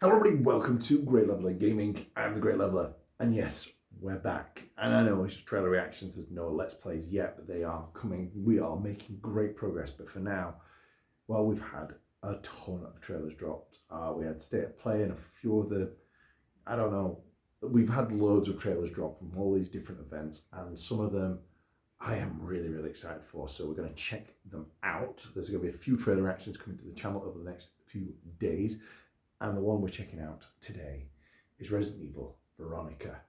Hello everybody, welcome to Great Leveler Gaming. I'm the Great Leveler, and yes, we're back. And I know it's just trailer reactions, there's no Let's Plays yet, but they are coming. We are making great progress, but for now, well, we've had a ton of trailers dropped. We had State of Play and a few other, I don't know, we've had loads of trailers dropped from all these different events, and some of them I am really, really excited for, so we're going to check them out. There's going to be a few trailer reactions coming to the channel over the next few days. And the one we're checking out today is Resident Evil Veronica.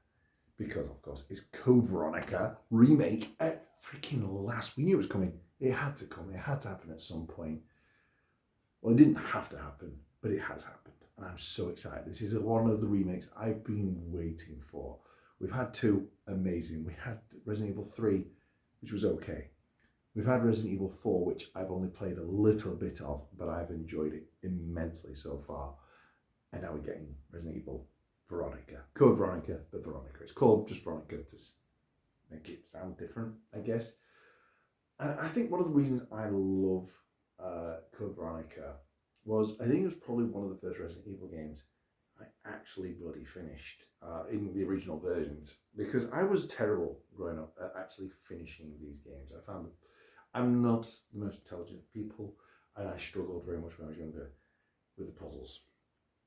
Because, of course, it's Code Veronica remake at freaking last. We knew it was coming. It had to come. It had to happen at some point. Well, it didn't have to happen, but it has happened. And I'm so excited. This is one of the remakes I've been waiting for. We've had two amazing. We had Resident Evil 3, which was okay. We've had Resident Evil 4, which I've only played a little bit of, but I've enjoyed it immensely so far. And now we're getting Resident Evil Veronica. Code Veronica, but Veronica. It's called just Veronica to make it sound different, I guess. And I think one of the reasons I love Code Veronica was I think it was probably one of the first Resident Evil games I actually bloody finished in the original versions, because I was terrible growing up at actually finishing these games. I found that I'm not the most intelligent of people, and I struggled very much when I was younger with the puzzles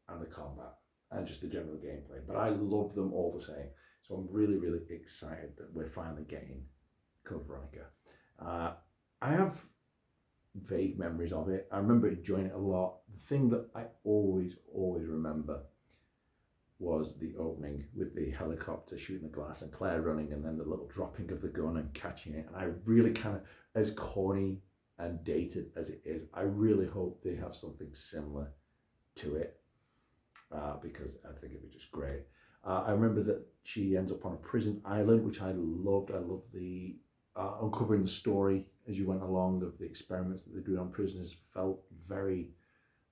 and the combat and just the general gameplay, but I love them all the same. So I'm really, really excited that we're finally getting Code Veronica. I have vague memories of it. I remember enjoying it a lot. The thing that I always remember was the opening with the helicopter shooting the glass and Claire running, and then the little dropping of the gun and catching it. And I really kind of, as corny and dated as it is, I really hope they have something similar to it. Because I think it'd be just great. I remember that she ends up on a prison island, which I loved. I loved the uncovering the story as you went along of the experiments that they do on prisoners. Felt very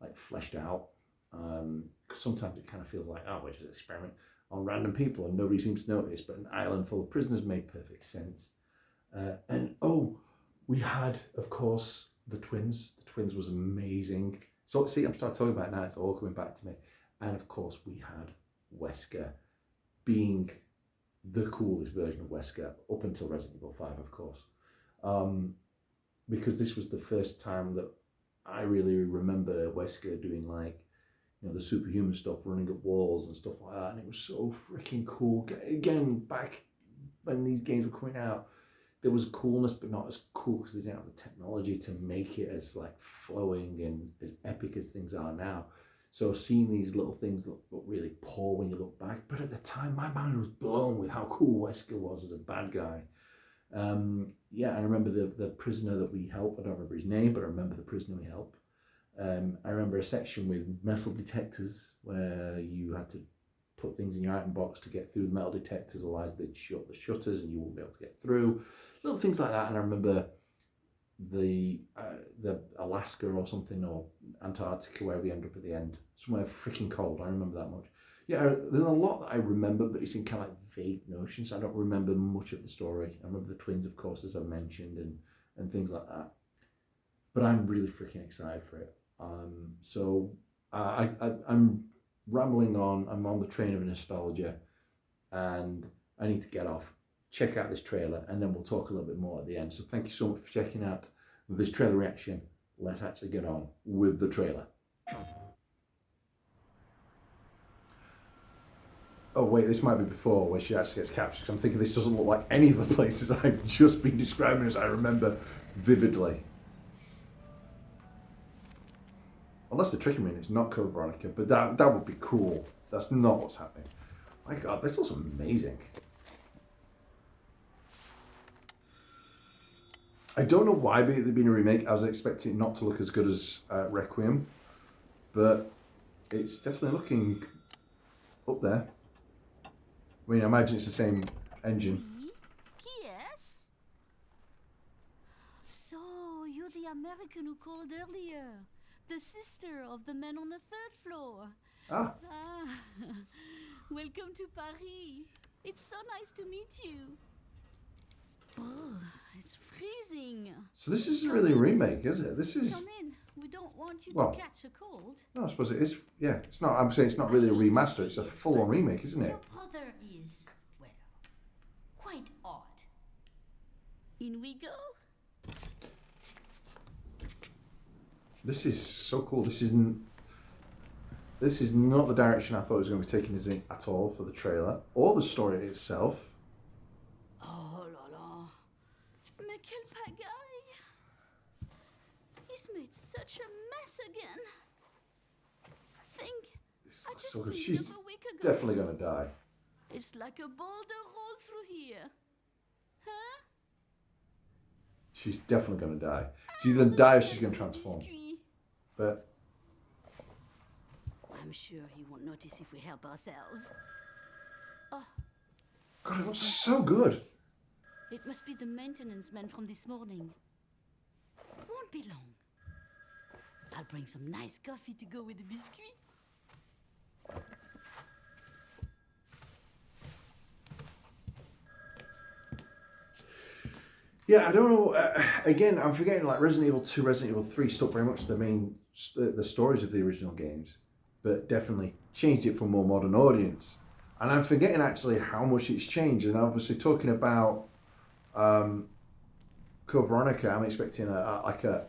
like fleshed out. Because sometimes it kind of feels like, oh, we're just an experiment on random people and nobody seems to notice. But an island full of prisoners made perfect sense. And we had, of course, the twins. The twins was amazing. So see, I'm starting talking about it now. It's all coming back to me. And of course, we had Wesker being the coolest version of Wesker up until Resident Evil 5, of course. Because this was the first time that I really remember Wesker doing, like, you know, the superhuman stuff, running up walls and stuff like that. And it was so freaking cool. Again, back when these games were coming out, there was coolness, but not as cool because they didn't have the technology to make it as like flowing and as epic as things are now. So seeing these little things look really poor when you look back. But at the time, my mind was blown with how cool Wesker was as a bad guy. Yeah, I remember the prisoner that we helped. I don't remember his name, but I remember the prisoner we helped. I remember a section with metal detectors where you had to put things in your item box to get through the metal detectors, otherwise they'd shut the shutters and you wouldn't be able to get through. Little things like that. And I remember the Alaska or something, or Antarctica, where we end up at the end, somewhere freaking cold. I remember that much. Yeah, there's a lot that I remember, but it's in kind of like vague notions. I don't remember much of the story. I remember the twins, of course, as I mentioned, and things like that. But I'm really freaking excited for it. I'm rambling on. I'm on the train of nostalgia, and I need to get off. Check out this trailer, and then we'll talk a little bit more at the end. So thank you so much for checking out this trailer reaction. Let's actually get on with the trailer. Oh wait, this might be before where she actually gets captured, because I'm thinking this doesn't look like any of the places I've just been describing as I remember vividly. Unless they're tricking me and it's not Code Veronica, but that would be cool. That's not what's happening. My god, this looks amazing. I don't know why they've been a remake. I was expecting it not to look as good as Requiem, but it's definitely looking up there. I mean, I imagine it's the same engine. Yes? So, you're the American who called earlier. The sister of the man on the third floor. Ah, Welcome to Paris. It's so nice to meet you. Oh, it It's freezing. So this isn't really a remake, is it? This is... Come in. We don't want you Well, to catch a cold. No, I suppose it is. Yeah, it's not. I'm saying it's not really a remaster. It's a full-on remake, isn't it? Your brother is, well, quite odd. In we go. This is so cool. This is not the direction I thought it was going to be taking us in at all for the trailer or the story itself. Oh la la. Mais quel pagaille. He's made such a mess again. Think, I just So cleaned she's up a week ago. definitely going to die. It's like a boulder rolled through here. Huh? She's definitely going to die. She's going to die or she's going to transform. But I'm sure he won't notice if we help ourselves. Oh, God, it looks so good. it must be the maintenance man from this morning. Won't be long. I'll bring some nice coffee to go with the biscuit. Yeah, I don't know. Again, I'm forgetting like Resident Evil 2, Resident Evil 3 stuck very much to the stories of the original games, but definitely changed it for a more modern audience. And I'm forgetting actually how much it's changed. And obviously talking about Code Veronica, I'm expecting a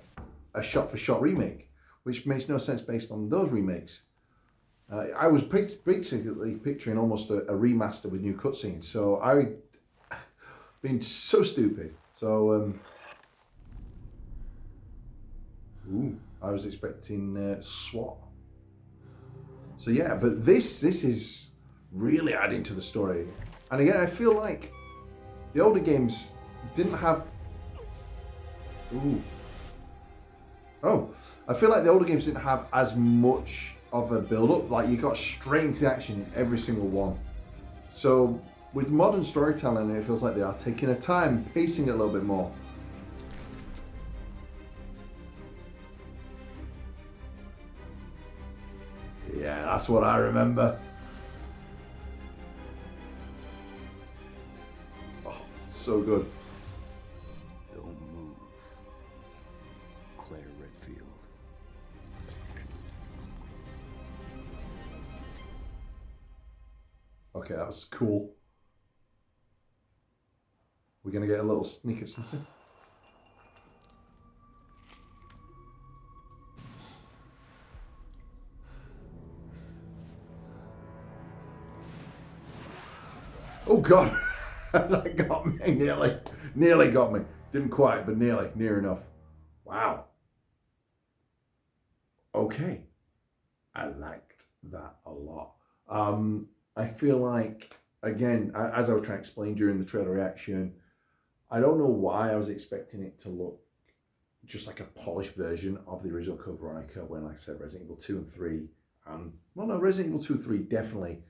shot-for-shot remake, which makes no sense based on those remakes. I was basically picturing almost a remaster with new cutscenes. So I been so stupid. So, I was expecting SWAT. So yeah, but this is really adding to the story. And again, I feel like the older games didn't have... I feel like the older games didn't have as much of a build-up. Like, you got straight into action in every single one. So with modern storytelling, it feels like they are taking their time, pacing it a little bit more. Yeah, that's what I remember. Oh, so good. Don't move. Claire Redfield. Okay, that was cool. We're gonna get a little sneak at something. Oh God, that got me nearly got me. Didn't quite, but near enough. Wow. Okay, I liked that a lot. I feel like, again, as I was trying to explain during the trailer reaction, I don't know why I was expecting it to look just like a polished version of the original Code Veronica when I said Resident Evil 2 and 3. Well, no, Resident Evil 2 and 3 definitely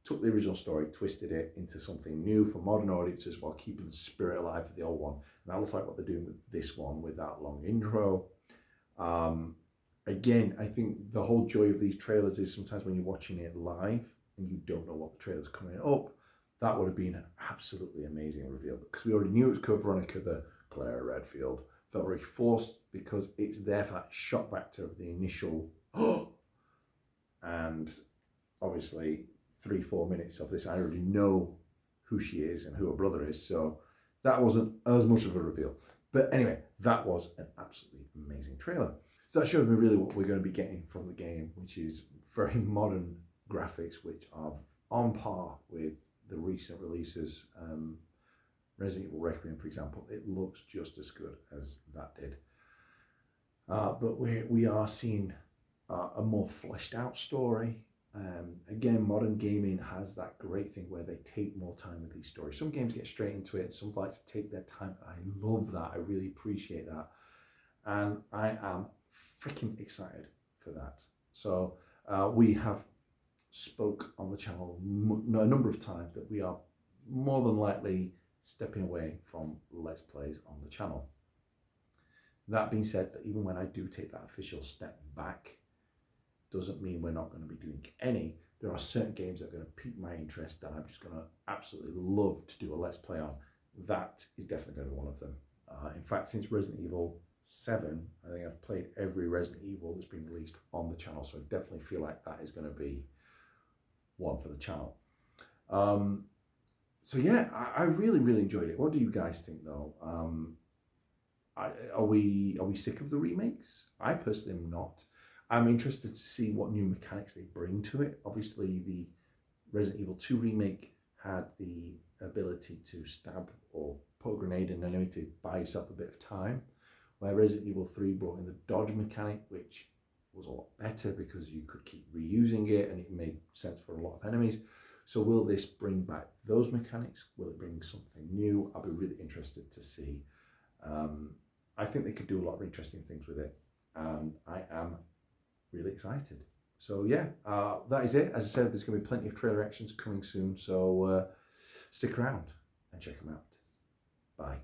took the original story, twisted it into something new for modern audiences while keeping the spirit alive of the old one. And that looks like what they're doing with this one with that long intro. Again, I think the whole joy of these trailers is sometimes when you're watching it live and you don't know what the trailer's coming up, that would have been an absolutely amazing reveal, because we already knew it was Code Veronica, the Claire Redfield. Felt very forced because it's there for that shock factor of the initial and obviously 3-4 minutes of this, I already know who she is and who her brother is, so that wasn't as much of a reveal. But anyway, that was an absolutely amazing trailer. So that showed me really what we're going to be getting from the game, which is very modern graphics, which are on par with the recent releases. Resident Evil Requiem, for example, it looks just as good as that did. But we are seeing a more fleshed out story. Again, modern gaming has that great thing where they take more time with these stories. Some games get straight into it, some like to take their time. I love that, I really appreciate that. And I am freaking excited for that. So we have spoke on the channel a number of times that we are more than likely stepping away from Let's Plays on the channel. That being said, that even when I do take that official step back, doesn't mean we're not going to be doing any. There are certain games that are going to pique my interest that I'm just going to absolutely love to do a Let's Play on. That is definitely going to be one of them. In fact, since Resident Evil 7, I think I've played every Resident Evil that's been released on the channel, so I definitely feel like that is going to be one for the channel. So yeah, I really, really enjoyed it. What do you guys think though? Are we sick of the remakes? I personally am not. I'm interested to see what new mechanics they bring to it. Obviously, the Resident Evil 2 remake had the ability to stab or put a grenade in an enemy to buy yourself a bit of time, where Resident Evil 3 brought in the dodge mechanic, which was a lot better because you could keep reusing it and it made sense for a lot of enemies. So will this bring back those mechanics? Will it bring something new? I'll be really interested to see. I think they could do a lot of interesting things with it, and I am really excited. So yeah, that is it. As I said, there's going to be plenty of trailer actions coming soon, so stick around and check them out. Bye.